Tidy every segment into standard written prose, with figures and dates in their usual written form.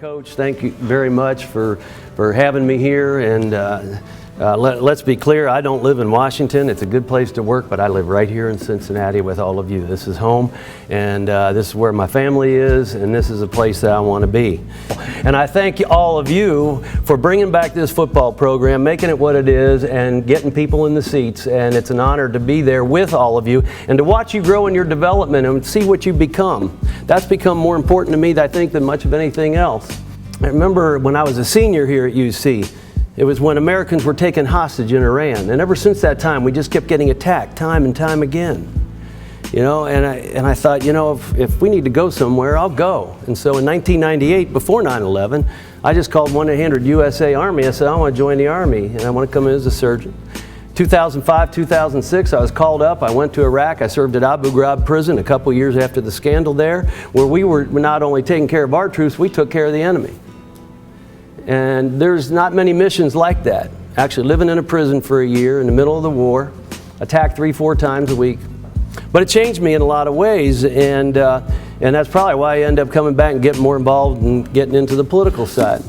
Coach, thank you very much for having me here, and let's be clear, I don't live in Washington. It's a good place to work, but I live right here in Cincinnati with all of you. This is home, and this is where my family is, and this is a place that I want to be. And I thank all of you for bringing back this football program, making it what it is, and getting people in the seats, and it's an honor to be there with all of you and to watch you grow in your development and see what you become. That's become more important to me, I think, than much of anything else. I remember when I was a senior here at UC, it was when Americans were taken hostage in Iran, and ever since that time we just kept getting attacked time and time again. You know, and I thought, you know, if we need to go somewhere, I'll go. And so in 1998, before 9/11, I just called 1-800-USA Army. I said, I want to join the Army, and I want to come in as a surgeon. 2005, 2006, I was called up. I went to Iraq. I served at Abu Ghraib prison a couple years after the scandal there, where we were not only taking care of our troops, we took care of the enemy. And there's not many missions like that. Actually living in a prison for a year in the middle of the war, attacked 3-4 times a week. But it changed me in a lot of ways, and that's probably why I end up coming back and getting more involved and getting into the political side.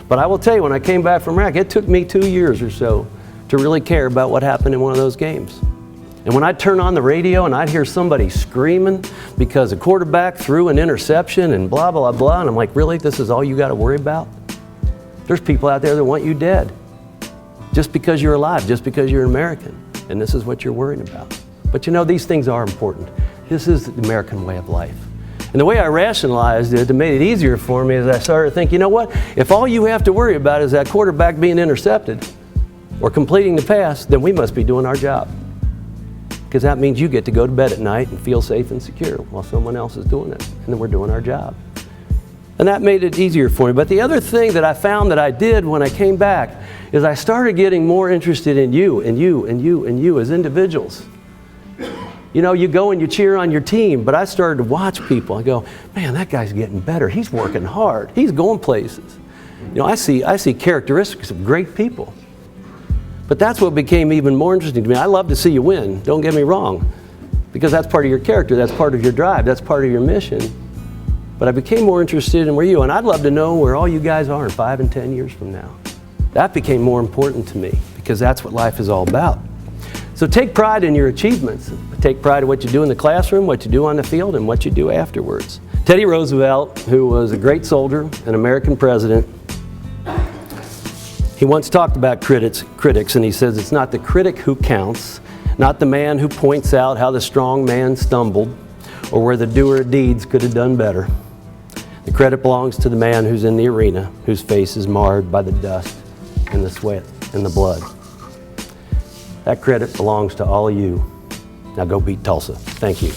But I will tell you, when I came back from Iraq, it took me 2 years or so to really care about what happened in one of those games. And when I'd turn on the radio and I'd hear somebody screaming because a quarterback threw an interception and blah, blah, blah, and I'm like, really, this is all you got to worry about? There's people out there that want you dead just because you're alive, just because you're an American, and this is what you're worrying about. But you know, these things are important. This is the American way of life. And the way I rationalized it, to make it easier for me, is I started to think, you know what, if all you have to worry about is that quarterback being intercepted or completing the pass, then we must be doing our job. Because that means you get to go to bed at night and feel safe and secure while someone else is doing it, and then we're doing our job. And that made it easier for me. But the other thing that I found that I did when I came back is I started getting more interested in you and you and you and you as individuals. You know, you go and you cheer on your team, but I started to watch people. I go, man, that guy's getting better. He's working hard. He's going places. You know, I see characteristics of great people. But that's what became even more interesting to me. I love to see you win, don't get me wrong, because that's part of your character, that's part of your drive, that's part of your mission. But I became more interested in where you, and I'd love to know where all you guys are in 5 and 10 years from now. That became more important to me, because that's what life is all about. So take pride in your achievements. Take pride in what you do in the classroom, what you do on the field, and what you do afterwards. Teddy Roosevelt, who was a great soldier, an American president, he once talked about critics, and he says, it's not the critic who counts, not the man who points out how the strong man stumbled, or where the doer of deeds could have done better. The credit belongs to the man who's in the arena, whose face is marred by the dust and the sweat and the blood. That credit belongs to all of you. Now go beat Tulsa. Thank you.